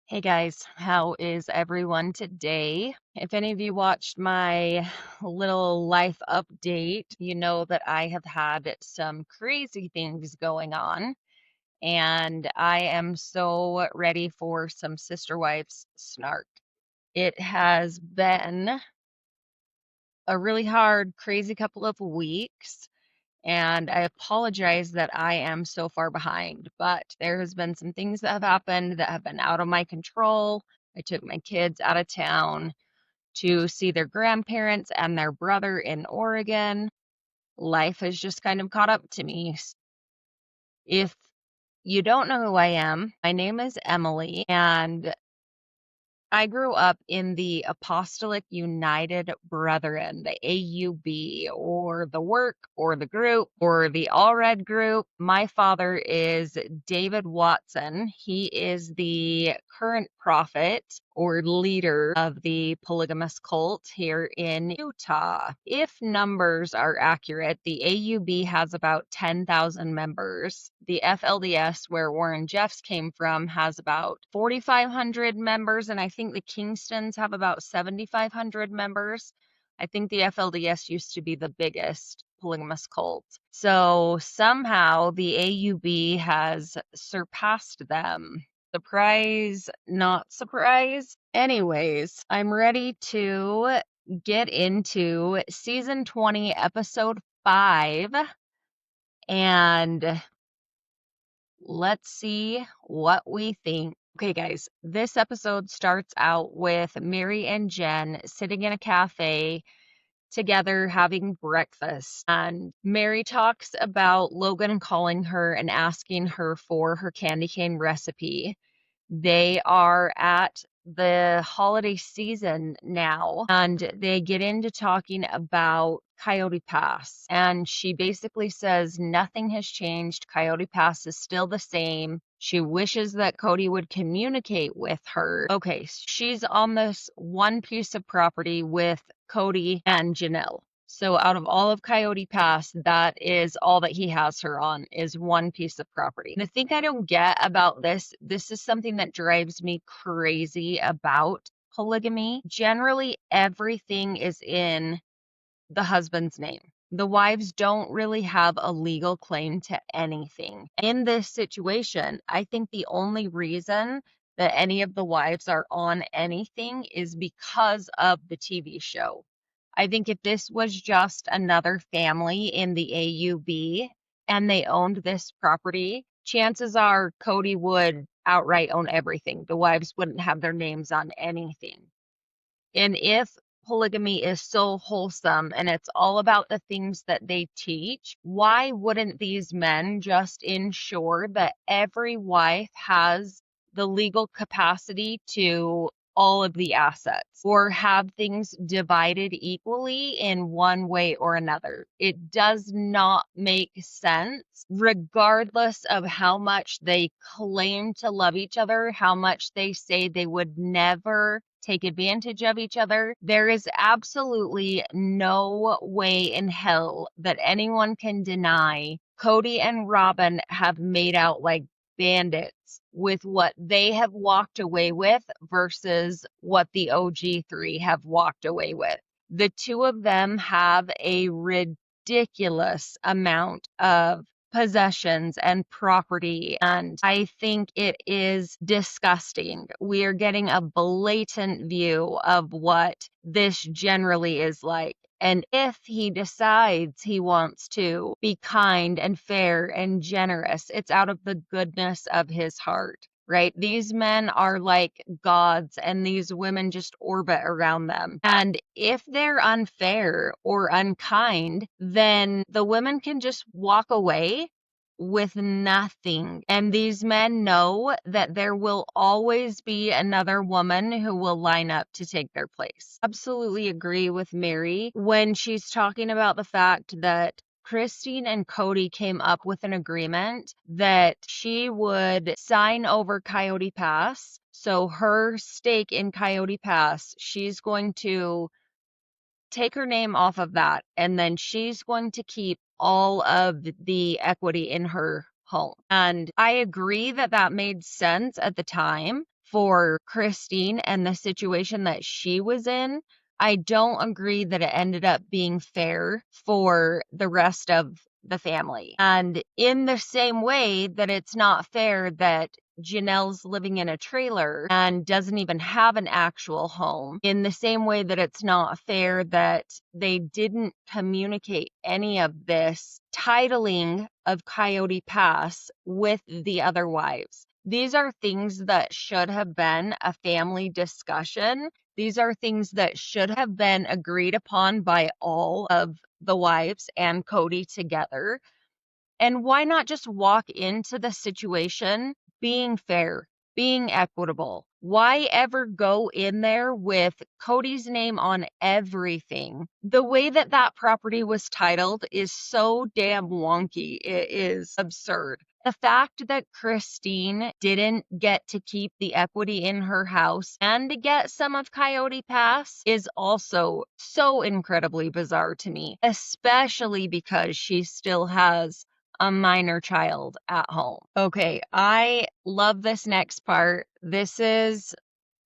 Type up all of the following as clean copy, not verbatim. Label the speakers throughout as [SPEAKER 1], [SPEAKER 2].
[SPEAKER 1] Hey guys, how is everyone today? If any of you watched my little life update, you know that I have had some crazy things going on, and I am so ready for some sister wives snark. It has been a really hard, crazy couple of weeks. And I apologize that I am so far behind, but there has been some things that have happened that have been out of my control. I took my kids out of town to see their grandparents and their brother in Oregon. Life has just kind of caught up to me. If you don't know who I am, my name is Emily, and I grew up in the Apostolic United Brethren, the AUB, or the work, or the group, or the All Red group. My father is David Watson. He is the current prophet or leader of the Polygamous cult here in Utah. If numbers are accurate, the AUB has about 10,000 members. The FLDS, where Warren Jeffs came from, has about 4,500 members, and I think the Kingstons have about 7,500 members. I think the FLDS used to be the biggest polygamous cult. So somehow the AUB has surpassed them. Surprise, not surprise. Anyways, I'm ready to get into season 20, episode 5, and let's see what we think. Okay, guys, this episode starts out with Mary and Jen sitting in a cafe together having breakfast. And Mary talks about Logan calling her and asking her for her candy cane recipe. They are at the holiday season now, and they get into talking about Coyote Pass. And she basically says nothing has changed. Coyote Pass is still the same. She wishes that Cody would communicate with her. Okay, she's on this one piece of property with Cody and Janelle. So out of all of Coyote Pass, that is all that he has her on, is one piece of property. The thing I don't get about this is something that drives me crazy about polygamy. Generally, everything is in the husband's name. The wives don't really have a legal claim to anything. In this situation, I think the only reason that any of the wives are on anything is because of the TV show. I think if this was just another family in the AUB and they owned this property, chances are Cody would outright own everything. The wives wouldn't have their names on anything. And if polygamy is so wholesome and it's all about the things that they teach, why wouldn't these men just ensure that every wife has the legal capacity to all of the assets or have things divided equally in one way or another? It does not make sense, regardless of how much they claim to love each other, how much they say they would never take advantage of each other. There is absolutely no way in hell that anyone can deny Cody and Robin have made out like bandits with what they have walked away with versus what the OG3 have walked away with. The two of them have a ridiculous amount of possessions and property, and I think it is disgusting. We are getting a blatant view of what this generally is like. And if he decides he wants to be kind and fair and generous, it's out of the goodness of his heart, right? These men are like gods and these women just orbit around them. And if they're unfair or unkind, then the women can just walk away with nothing. And these men know that there will always be another woman who will line up to take their place. Absolutely agree with Mary when she's talking about the fact that Christine and Cody came up with an agreement that she would sign over Coyote Pass. So her stake in Coyote Pass, she's going to take her name off of that, and then she's going to keep all of the equity in her home. And I agree that that made sense at the time. for Christine and the situation that she was in. I don't agree that it ended up being fair for the rest of the family. And in the same way that it's not fair that Janelle's living in a trailer and doesn't even have an actual home, in the same way that it's not fair that they didn't communicate any of this titling of Coyote Pass with the other wives. These are things that should have been a family discussion. These are things that should have been agreed upon by all of the wives and Cody together. And why not just walk into the situation being fair, being equitable? Why ever go in there with Cody's name on everything? The way that that property was titled is so damn wonky. It is absurd. The fact that Christine didn't get to keep the equity in her house and to get some of Coyote Pass is also so incredibly bizarre to me, especially because she still has a minor child at home. Okay, I love this next part. This is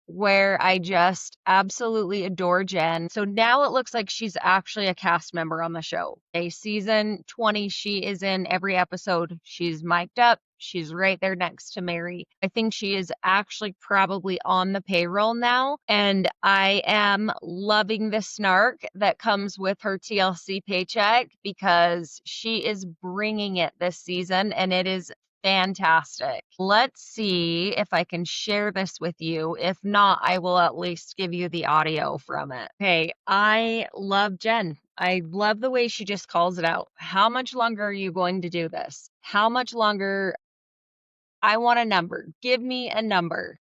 [SPEAKER 1] where I just absolutely adore Jen. So now it looks like she's actually a cast member on the show. Season 20, she is in every episode. She's mic'd up. She's right there next to Mary. I think she is actually probably on the payroll now. And I am loving the snark that comes with her TLC paycheck because she is bringing it this season and it is fantastic. Let's see if I can share this with you. If not, I will at least give you the audio from it. Okay, I love Jen. I love the way she just calls it out. How much longer are you going to do this? How much longer? I want a number. Give me a number.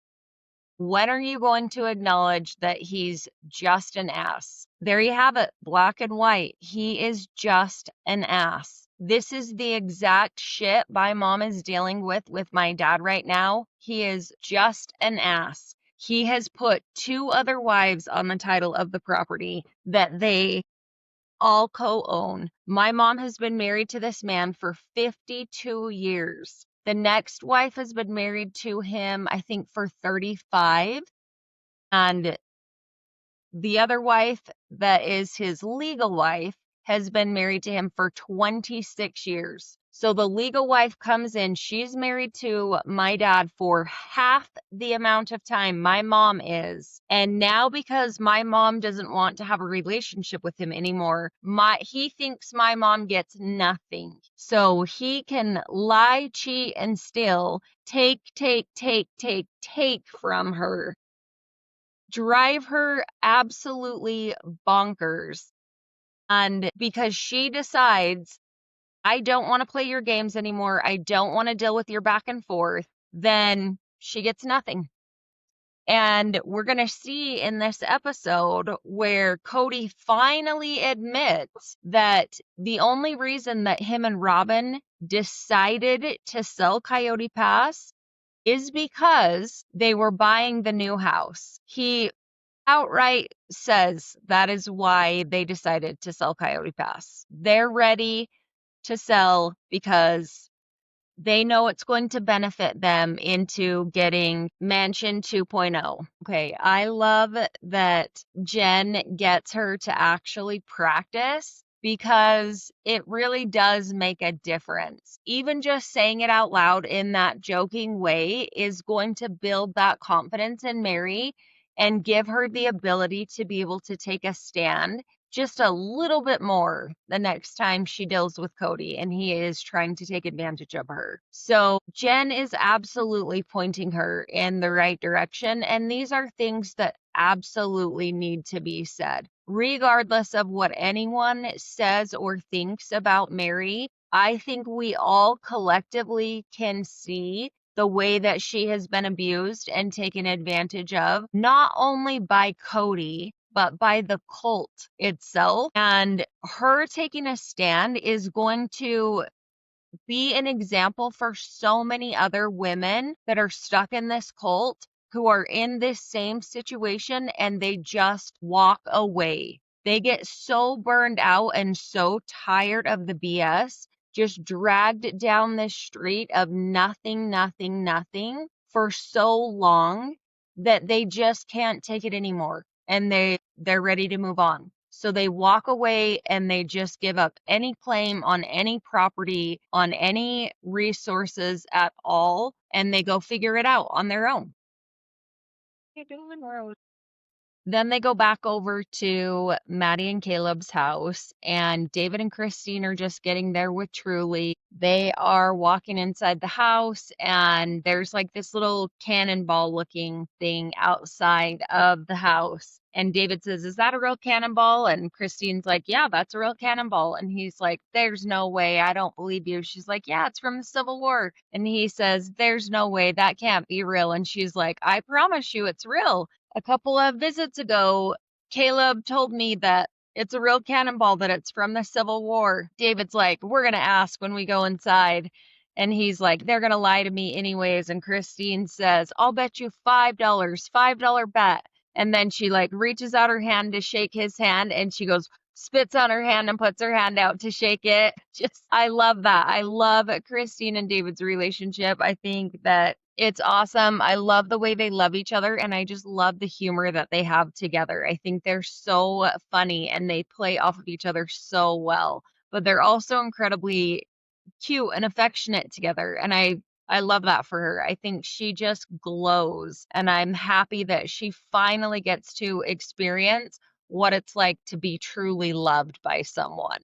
[SPEAKER 1] When are you going to acknowledge that he's just an ass? There you have it, black and white. He is just an ass. This is the exact shit my mom is dealing with my dad right now. He is just an ass. He has put 2 other wives on the title of the property that they all co-own. My mom has been married to this man for 52 years. The next wife has been married to him, I think, for 35. And the other wife, that is his legal wife, has been married to him for 26 years. So the legal wife comes in, she's married to my dad for half the amount of time my mom is. And now because my mom doesn't want to have a relationship with him anymore, he thinks my mom gets nothing. So he can lie, cheat, and steal, take from her, drive her absolutely bonkers. And because she decides, I don't want to play your games anymore, I don't want to deal with your back and forth, then she gets nothing. And we're going to see in this episode where Cody finally admits that the only reason that him and Robin decided to sell Coyote Pass is because they were buying the new house. He outright says that is why they decided to sell Coyote Pass. They're ready to sell because they know it's going to benefit them into getting Mansion 2.0. Okay, I love that Jen gets her to actually practice because it really does make a difference. Even just saying it out loud in that joking way is going to build that confidence in Mary and give her the ability to be able to take a stand just a little bit more the next time she deals with Cody and he is trying to take advantage of her. So Jen is absolutely pointing her in the right direction, and these are things that absolutely need to be said. Regardless of what anyone says or thinks about Mary, I think we all collectively can see the way that she has been abused and taken advantage of, not only by Cody, but by the cult itself. And her taking a stand is going to be an example for so many other women that are stuck in this cult who are in this same situation and they just walk away. They get so burned out and so tired of the BS, just dragged down this street of nothing for so long that they just can't take it anymore, and they're ready to move on. So they walk away and they just give up any claim on any property, on any resources at all, and they go figure it out on their own. What are you doing, Rose? Then they go back over to Maddie and Caleb's house, and David and Christine are just getting there with Truly. They are walking inside the house, and there's like this little cannonball looking thing outside of the house. And David says, "Is that a real cannonball?" And Christine's like, "Yeah, that's a real cannonball." And he's like, "There's no way. I don't believe you." She's like, "Yeah, it's from the Civil War." And he says, "There's no way. That can't be real." And she's like, "I promise you it's real. A couple of visits ago, Caleb told me that it's a real cannonball, that it's from the Civil War." David's like, "We're going to ask when we go inside." And he's like, "They're going to lie to me anyways." And Christine says, "I'll bet you $5, $5 bet." And then she like reaches out her hand to shake his hand, and she goes, spits on her hand and puts her hand out to shake it. Just, I love that. I love Christine and David's relationship. I think that it's awesome. I love the way they love each other, and I just love the humor that they have together. I think they're so funny and they play off of each other so well, but they're also incredibly cute and affectionate together. And I love that for her. I think she just glows, and I'm happy that she finally gets to experience what it's like to be truly loved by someone.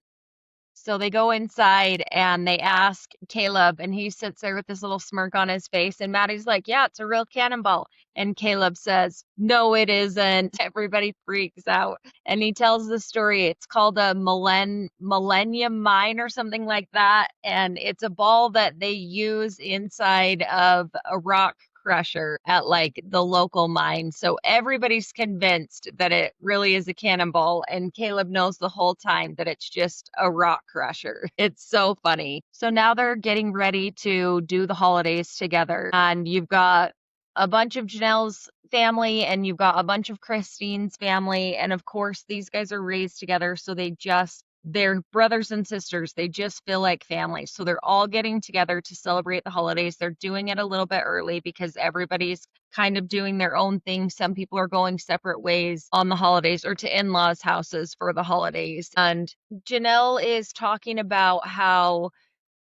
[SPEAKER 1] So they go inside and they ask Caleb, and he sits there with this little smirk on his face. And Maddie's like, "Yeah, it's a real cannonball." And Caleb says, "No, it isn't." Everybody freaks out. And he tells the story. It's called a Millennium Mine or something like that. And it's a ball that they use inside of a rock crusher at like the local mine. So everybody's convinced that it really is a cannonball, and Caleb knows the whole time that it's just a rock crusher. It's so funny. So now they're getting ready to do the holidays together, and you've got a bunch of Janelle's family and you've got a bunch of Christine's family, and of course these guys are raised together, so they're brothers and sisters. They just feel like family. So they're all getting together to celebrate the holidays. They're doing it a little bit early because everybody's kind of doing their own thing. Some people are going separate ways on the holidays or to in-laws' houses for the holidays. And Janelle is talking about how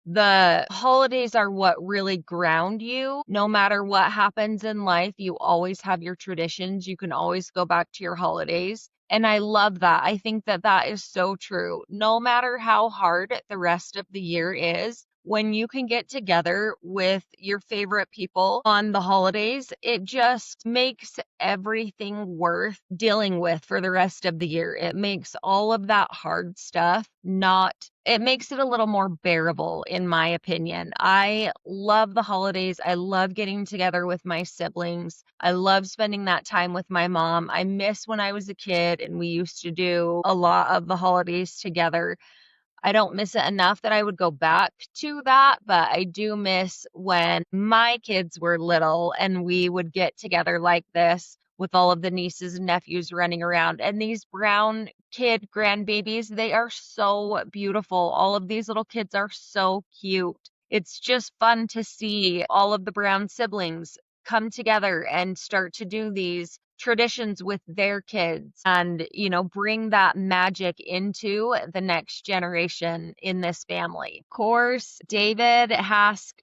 [SPEAKER 1] the holidays are what really ground you. No matter what happens in life, you always have your traditions. You can always go back to your holidays. And I love that. I think that that is so true. No matter how hard the rest of the year is, when you can get together with your favorite people on the holidays, it just makes everything worth dealing with for the rest of the year. It makes all of that hard stuff it makes it a little more bearable, in my opinion. I love the holidays. I love getting together with my siblings. I love spending that time with my mom. I miss when I was a kid and we used to do a lot of the holidays together. I don't miss it enough that I would go back to that, but I do miss when my kids were little and we would get together like this with all of the nieces and nephews running around. And these brown kid grandbabies, they are so beautiful. All of these little kids are so cute. It's just fun to see all of the brown siblings come together and start to do these traditions with their kids and, bring that magic into the next generation in this family. Of course, David has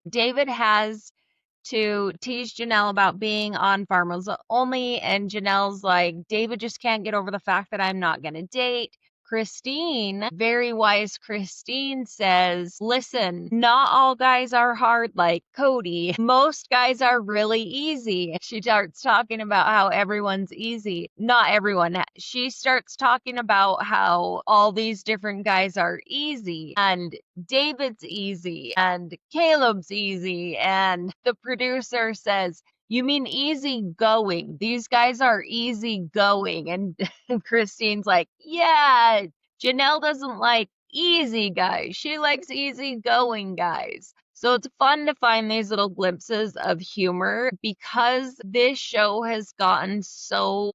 [SPEAKER 1] to tease Janelle about being on Farmers Only, and Janelle's like, "David just can't get over the fact that I'm not going to date." Christine, very wise Christine, says, "Listen, not all guys are hard like Cody. Most guys are really easy." She starts talking about how everyone's easy. Not everyone. She starts talking about how all these different guys are easy, and David's easy, and Caleb's easy, and the producer says, "You mean easy going? These guys are easy going." And Christine's like, "Yeah, Janelle doesn't like easy guys. She likes easy going guys." So it's fun to find these little glimpses of humor because this show has gotten so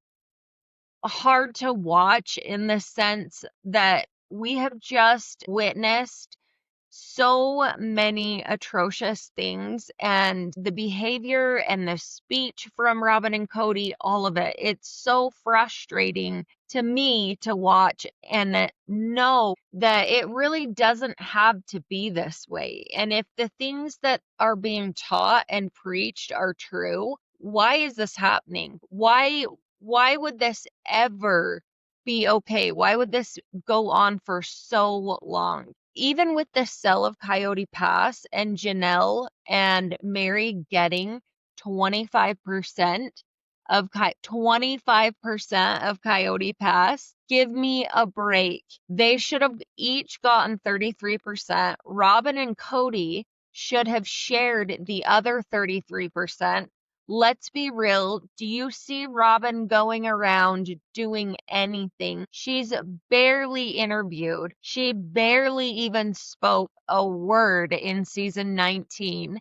[SPEAKER 1] hard to watch in the sense that we have just witnessed so many atrocious things, and the behavior and the speech from Robin and Cody, all of it. It's so frustrating to me to watch and know that it really doesn't have to be this way. And if the things that are being taught and preached are true, why is this happening? Why would this ever be okay? Why would this go on for so long? Even with the sale of Coyote Pass and Janelle and Mary getting 25% of 25% of Coyote Pass, give me a break. They should have each gotten 33%. Robin and Cody should have shared the other 33%. Let's be real. Do you see Robin going around doing anything? She's barely interviewed. She barely even spoke a word in season 19.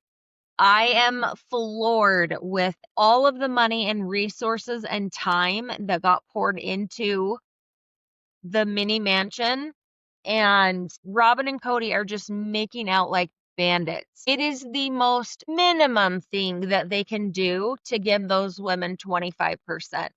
[SPEAKER 1] I am floored with all of the money and resources and time that got poured into the mini mansion, and Robin and Cody are just making out like bandits. It is the most minimum thing that they can do to give those women 25%.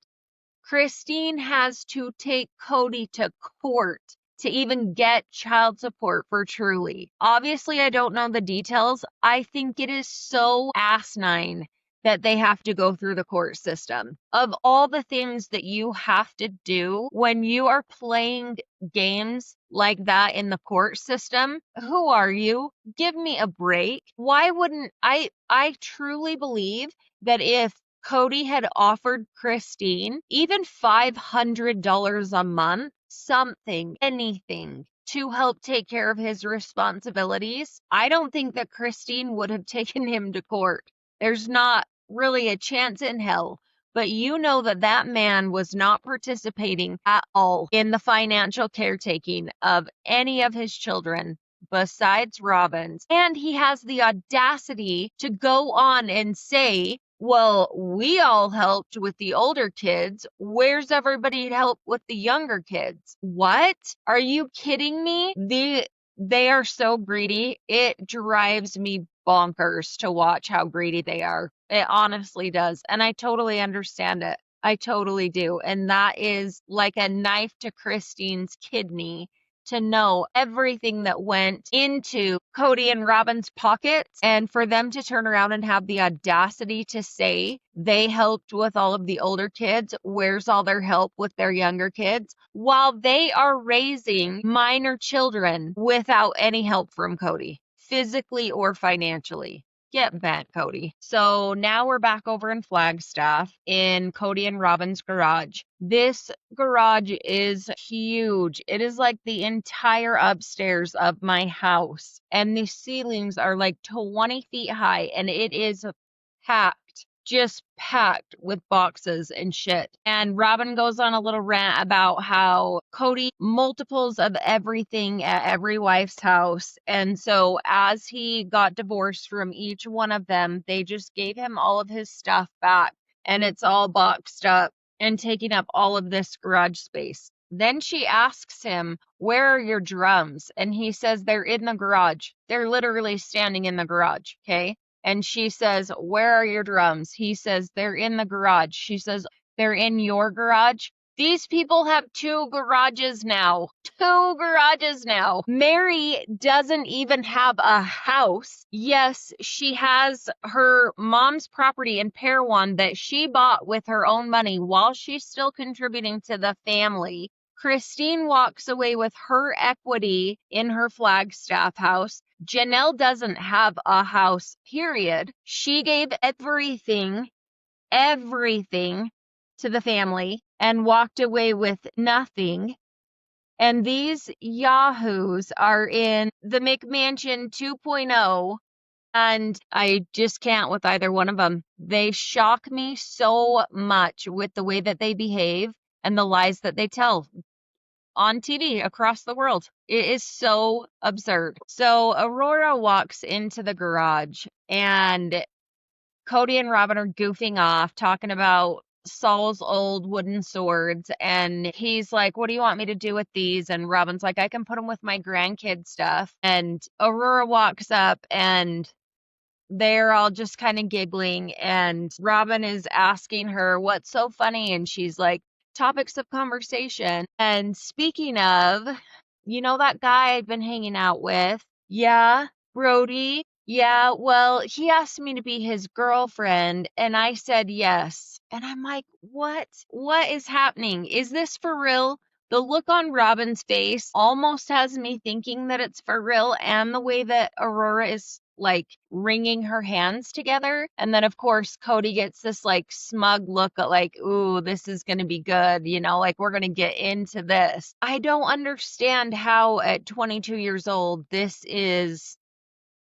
[SPEAKER 1] Christine has to take Cody to court to even get child support for Truly. Obviously, I don't know the details. I think it is so asinine that they have to go through the court system. Of all the things that you have to do when you are playing games like that in the court system, who are you? Give me a break. Why wouldn't I truly believe that if Cody had offered Christine even $500 a month, something, anything, to help take care of his responsibilities, I don't think that Christine would have taken him to court. There's not really a chance in hell. But you know that that man was not participating at all in the financial caretaking of any of his children besides Robin's. And he has the audacity to go on and say, well, we all helped with the older kids. Where's everybody to help with the younger kids? What? Are you kidding me? They are so greedy. It drives me bonkers to watch how greedy they are. It honestly does. And I totally understand it. I totally do. And that is like a knife to Christine's kidney to know everything that went into Cody and Robin's pockets, and for them to turn around and have the audacity to say they helped with all of the older kids. Where's all their help with their younger kids? While they are raising minor children without any help from Cody, physically or financially. Get bent, Cody. So now we're back over in Flagstaff in Cody and Robin's garage. This garage is huge. It is like the entire upstairs of my house. And the ceilings are like 20 feet high. And it is packed. Just packed with boxes and shit. And Robin goes on a little rant about how Cody multiples of everything at every wife's house. And so as he got divorced from each one of them, they just gave him all of his stuff back. And it's all boxed up and taking up all of this garage space. Then she asks him, where are your drums? And he says, they're in the garage. They're literally standing in the garage. Okay. And she says, where are your drums? He says, they're in the garage. She says, they're in your garage. These people have two garages now. Two garages now. Mary doesn't even have a house. Yes, she has her mom's property in Parowan that she bought with her own money while she's still contributing to the family. Christine walks away with her equity in her Flagstaff house. Janelle doesn't have a house, period. She gave everything to the family and walked away with nothing. And these yahoos are in the McMansion 2.0, and I just can't with either one of them. They shock me so much with the way that they behave and the lies that they tell on TV across the world. It is so absurd. So Aurora walks into the garage and Cody and Robin are goofing off, talking about Saul's old wooden swords, and he's like, what do you want me to do with these? And Robin's like, I can put them with my grandkid stuff. And Aurora walks up, and they're all just kind of giggling, and Robin is asking her what's so funny, and she's like, topics of conversation. And speaking of, you know that guy I've been hanging out with? Yeah, Brody. Yeah, well, he asked me to be his girlfriend, and I said yes. And I'm like, what? What is happening? Is this for real? The look on Robin's face almost has me thinking that it's for real, and the way that Aurora is like wringing her hands together. And then, of course, Cody gets this like smug look at like, ooh, this is going to be good. You know, like we're going to get into this. I don't understand how at 22 years old, this is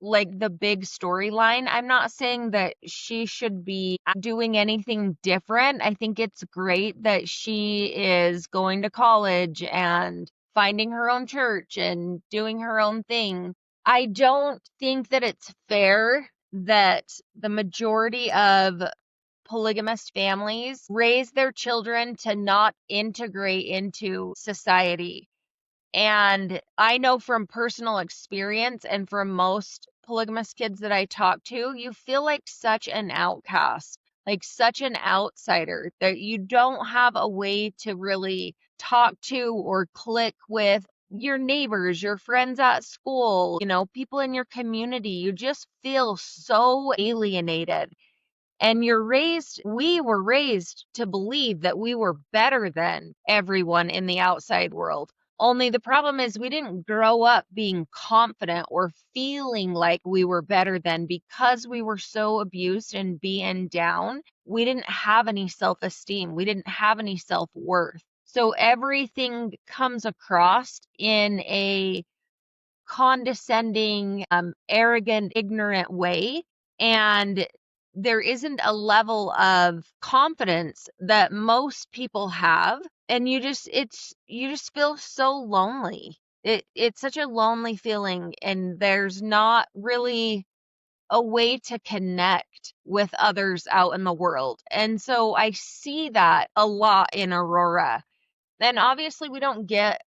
[SPEAKER 1] like the big storyline. I'm not saying that she should be doing anything different. I think it's great that she is going to college and finding her own church and doing her own thing. I don't think that it's fair that the majority of polygamous families raise their children to not integrate into society. And I know from personal experience and from most polygamous kids that I talk to, you feel like such an outcast, like such an outsider, that you don't have a way to really talk to or click with your neighbors, your friends at school, you know, people in your community. You just feel so alienated. And we were raised to believe that we were better than everyone in the outside world. Only the problem is we didn't grow up being confident or feeling like we were better than, because we were so abused and beaten down. We didn't have any self-esteem. We didn't have any self-worth. So everything comes across in a condescending, arrogant, ignorant way. And there isn't a level of confidence that most people have. And you just feel so lonely. It's such a lonely feeling, and there's not really a way to connect with others out in the world. And so I see that a lot in Aurora. And obviously we don't get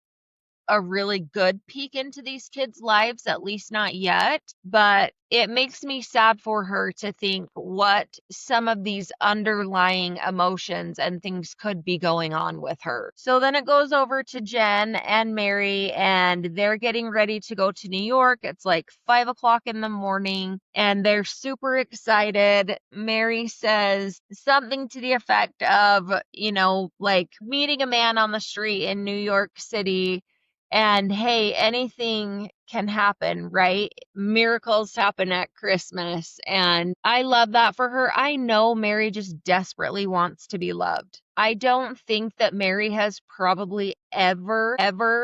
[SPEAKER 1] a really good peek into these kids' lives, at least not yet, but it makes me sad for her to think what some of these underlying emotions and things could be going on with her. So then it goes over to Jen and Mary, and they're getting ready to go to New York. It's like 5 o'clock in the morning, and they're super excited. Mary says something to the effect of, you know, like meeting a man on the street in New York City. And hey, anything can happen, right? Miracles happen at Christmas. And I love that for her. I know Mary just desperately wants to be loved. I don't think that Mary has probably ever,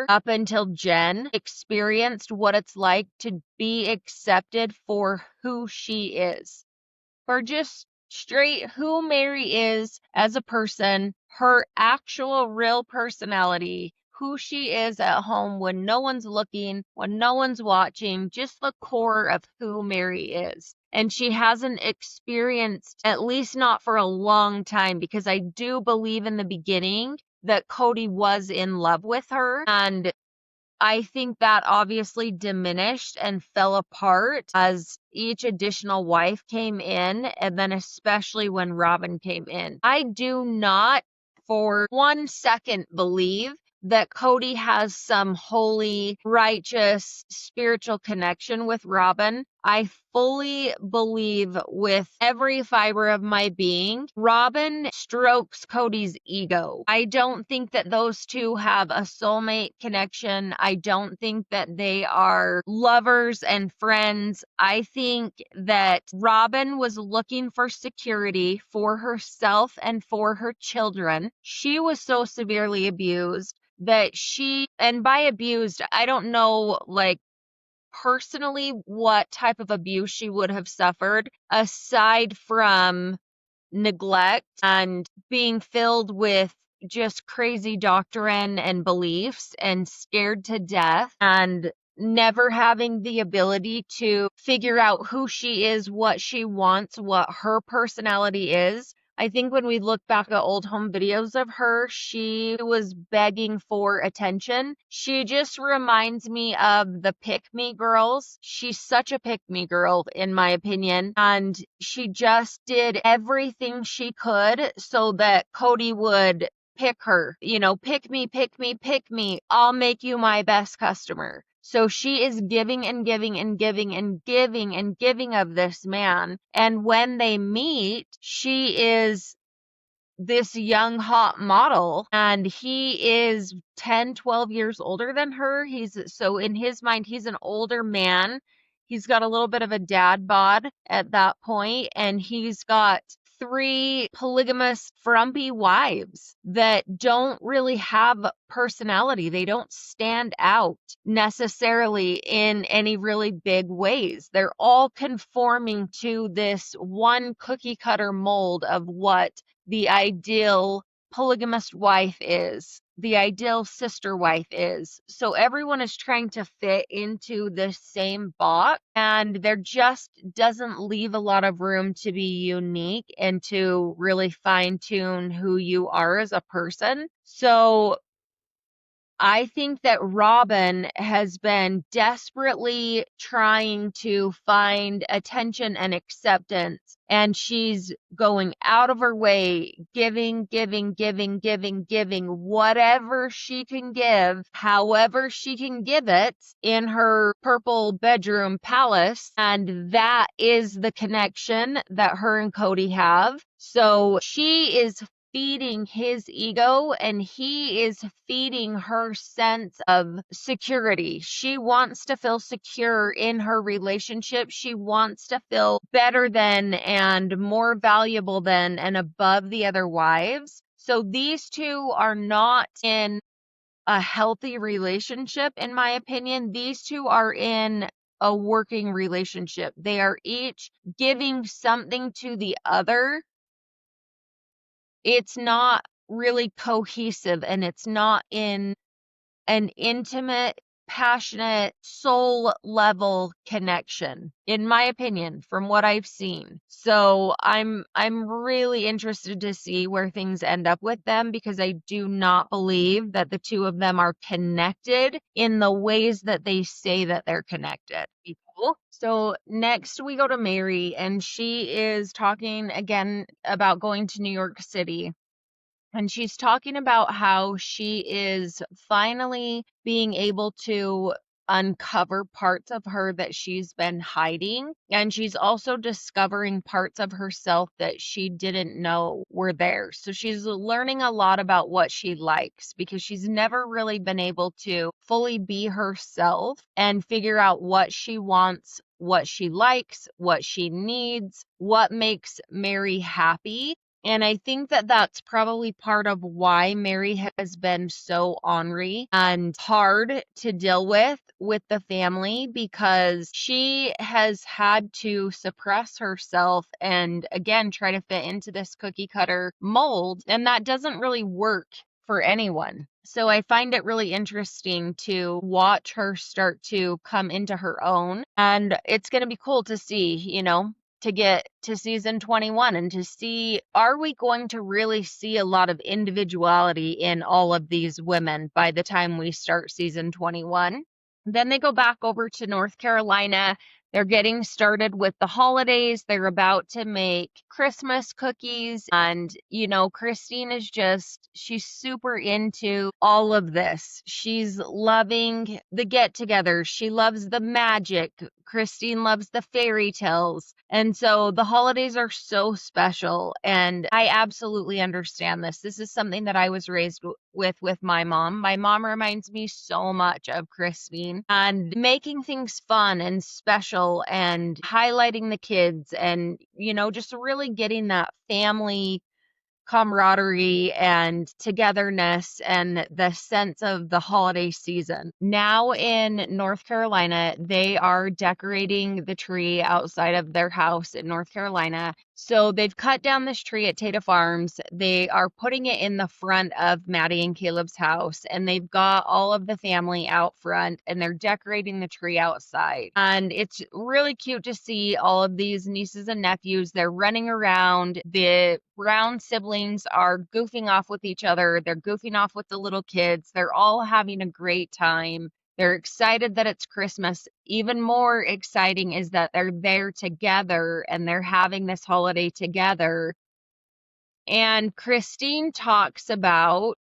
[SPEAKER 1] up until Jen, experienced what it's like to be accepted for who she is. For just straight who Mary is as a person, her actual real personality, who she is at home when no one's looking, when no one's watching, just the core of who Mary is. And she hasn't experienced, at least not for a long time, because I do believe in the beginning that Cody was in love with her. And I think that obviously diminished and fell apart as each additional wife came in, and then especially when Robin came in. I do not for 1 second believe that Cody has some holy, righteous, spiritual connection with Robin. I fully believe with every fiber of my being, Robin strokes Cody's ego. I don't think that those two have a soulmate connection. I don't think that they are lovers and friends. I think that Robin was looking for security for herself and for her children. She was so severely abused that and by abused, I don't know, like, personally what type of abuse she would have suffered aside from neglect and being filled with just crazy doctrine and beliefs and scared to death and never having the ability to figure out who she is, what she wants, what her personality is. I think when we look back at old home videos of her, she was begging for attention. She just reminds me of the pick me girls. She's such a pick me girl, in my opinion. And she just did everything she could so that Cody would pick her, pick me, pick me, pick me. I'll make you my best customer. So she is giving and giving and giving and giving and giving of this man. And when they meet, she is this young hot model and he is 10, 12 years older than her. So in his mind, he's an older man. He's got a little bit of a dad bod at that point, and he's got 3 polygamous frumpy wives that don't really have personality. They don't stand out necessarily in any really big ways. They're all conforming to this one cookie cutter mold of what the ideal polygamous wife is, the ideal sister wife is. So everyone is trying to fit into the same box, and there just doesn't leave a lot of room to be unique and to really fine tune who you are as a person. So I think that Robin has been desperately trying to find attention and acceptance, and she's going out of her way, giving, giving, giving, giving, giving, whatever she can give, however she can give it in her purple bedroom palace. And that is the connection that her and Cody have. So she is feeding his ego and he is feeding her sense of security. She wants to feel secure in her relationship. She wants to feel better than and more valuable than and above the other wives. So these two are not in a healthy relationship, in my opinion. These two are in a working relationship. They are each giving something to the other. It's not really cohesive and it's not in an intimate, passionate, soul level connection, in my opinion, from what I've seen. So I'm really interested to see where things end up with them, because I do not believe that the two of them are connected in the ways that they say that they're connected. So next we go to Mary, and she is talking again about going to New York City. And she's talking about how she is finally being able to uncover parts of her that she's been hiding. And she's also discovering parts of herself that she didn't know were there. So she's learning a lot about what she likes, because she's never really been able to fully be herself and figure out what she wants, what she likes, what she needs, what makes Mary happy. And I think that that's probably part of why Mary has been so ornery and hard to deal with the family, because she has had to suppress herself and again try to fit into this cookie cutter mold, and that doesn't really work for anyone. So I find it really interesting to watch her start to come into her own, and it's going to be cool to see, to get to season 21 and to see, are we going to really see a lot of individuality in all of these women by the time we start season 21? Then they go back over to North Carolina. They're getting started with the holidays. They're about to make Christmas cookies. And, Christine is she's super into all of this. She's loving the get-togethers. She loves the magic. Christine loves the fairy tales. And so the holidays are so special. And I absolutely understand this. This is something that I was raised with my mom. My mom reminds me so much of Christine, and making things fun and special and highlighting the kids and, just really getting that family camaraderie and togetherness and the sense of the holiday season. Now in North Carolina, they are decorating the tree outside of their house in North Carolina. So they've cut down this tree at Tata Farms. They are putting it in the front of Maddie and Caleb's house, and they've got all of the family out front, and they're decorating the tree outside. And it's really cute to see all of these nieces and nephews. They're running around. The Brown siblings are goofing off with each other. They're goofing off with the little kids. They're all having a great time. They're excited that it's Christmas. Even more exciting is that they're there together and they're having this holiday together. And Christine talks about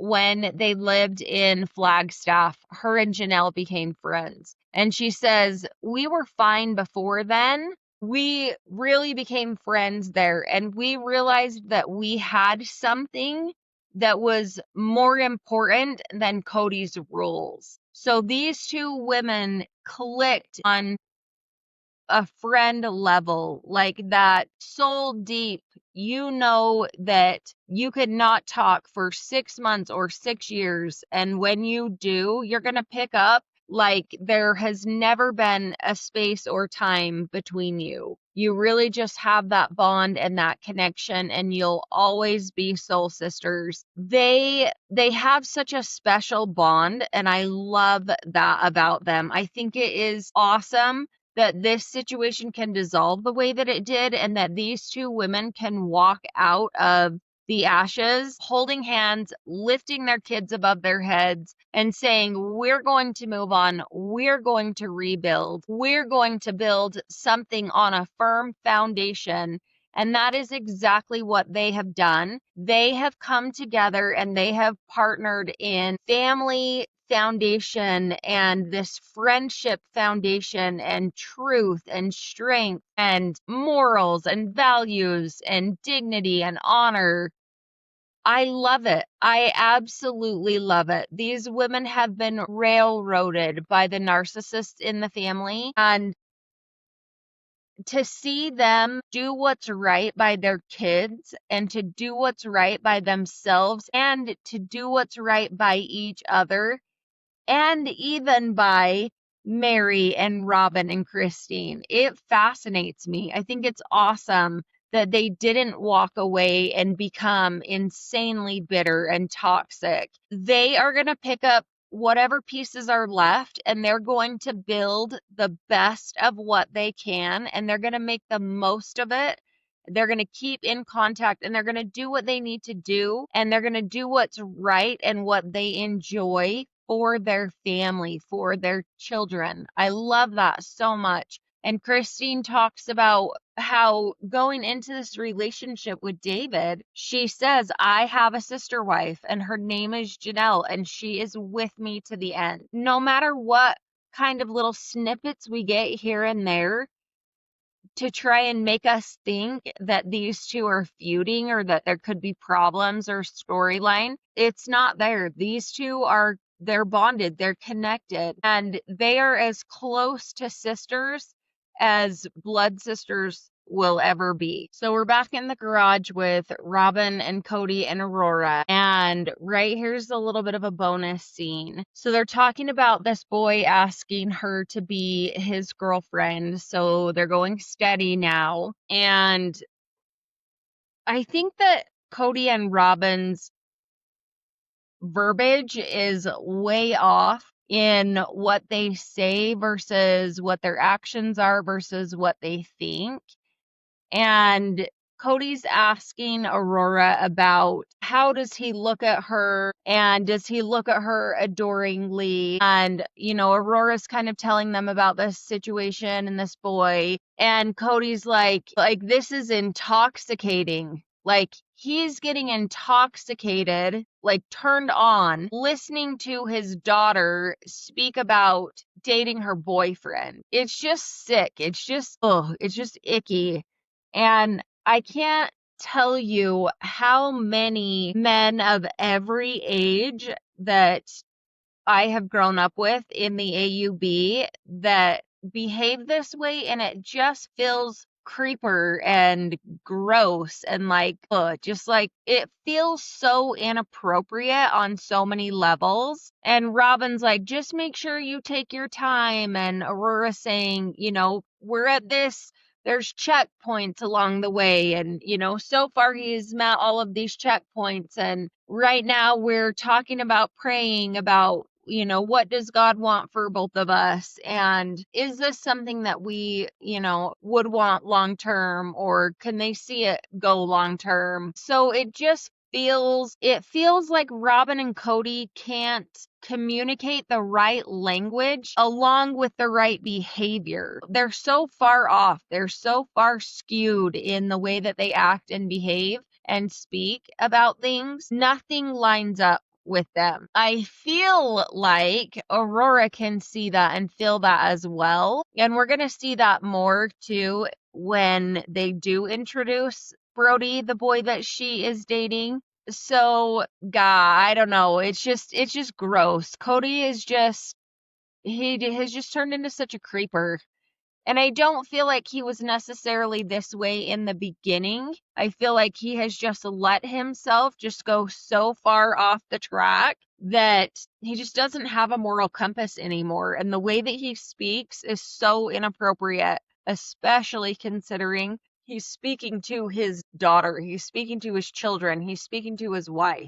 [SPEAKER 1] when they lived in Flagstaff, her and Janelle became friends. And she says, "We were fine before then. We really became friends there, and we realized that we had something that was more important than Cody's rules." So these two women clicked on a friend level, like that soul deep. You know that you could not talk for 6 months or 6 years, and when you do, you're going to pick up like there has never been a space or time between you. You really just have that bond and that connection, and you'll always be soul sisters. They have such a special bond, and I love that about them. I think it is awesome that this situation can dissolve the way that it did, and that these two women can walk out of the ashes holding hands, lifting their kids above their heads, and saying, "We're going to move on. We're going to rebuild. We're going to build something on a firm foundation." And that is exactly what they have done. They have come together and they have partnered in family foundation and this friendship foundation and truth and strength and morals and values and dignity and honor. I love it. I absolutely love it. These women have been railroaded by the narcissists in the family, and to see them do what's right by their kids and to do what's right by themselves and to do what's right by each other and even by Mary and Robin and Christine. It fascinates me. I think it's awesome that they didn't walk away and become insanely bitter and toxic. They are going to pick up whatever pieces are left and they're going to build the best of what they can, and they're going to make the most of it. They're going to keep in contact and they're going to do what they need to do, and they're going to do what's right and what they enjoy for their family, for their children. I love that so much. And Christine talks about how going into this relationship with David, she says, "I have a sister wife and her name is Janelle, and she is with me to the end." No matter what kind of little snippets we get here and there to try and make us think that these two are feuding or that there could be problems or storyline, it's not there. These two they're bonded, they're connected, and they are as close to sisters as blood sisters will ever be. So we're back in the garage with Robin and Cody and Aurora, and right here's a little bit of a bonus scene. So they're talking about this boy asking her to be his girlfriend, so they're going steady now, and I think that Cody and Robin's verbiage is way off in what they say versus what their actions are versus what they think. And Cody's asking Aurora about how does he look at her and does he look at her adoringly? And, Aurora's kind of telling them about this situation and this boy. And Cody's like, this is intoxicating. Like, he's getting intoxicated, like turned on, listening to his daughter speak about dating her boyfriend. It's just sick. It's just icky. And I can't tell you how many men of every age that I have grown up with in the AUB that behave this way, and it just feels creeper and gross and like, just like it feels so inappropriate on so many levels. And Robin's like, "Just make sure you take your time." And Aurora saying, "We're at this there's checkpoints along the way. And, so far he's met all of these checkpoints. And right now we're talking about praying about, what does God want for both of us? And is this something that we, would want long term, or can they see it go long term? So it feels like Robin and Cody can't communicate the right language along with the right behavior. They're so far off. They're so far skewed in the way that they act and behave and speak about things. Nothing lines up with them. I feel like Aurora can see that and feel that as well. And we're going to see that more too when they do introduce Brody, the boy that she is dating. So, I don't know. It's just gross. Cody he has just turned into such a creeper. And I don't feel like he was necessarily this way in the beginning. I feel like he has just let himself just go so far off the track that he just doesn't have a moral compass anymore. And the way that he speaks is so inappropriate, especially considering he's speaking to his daughter, he's speaking to his children, he's speaking to his wife.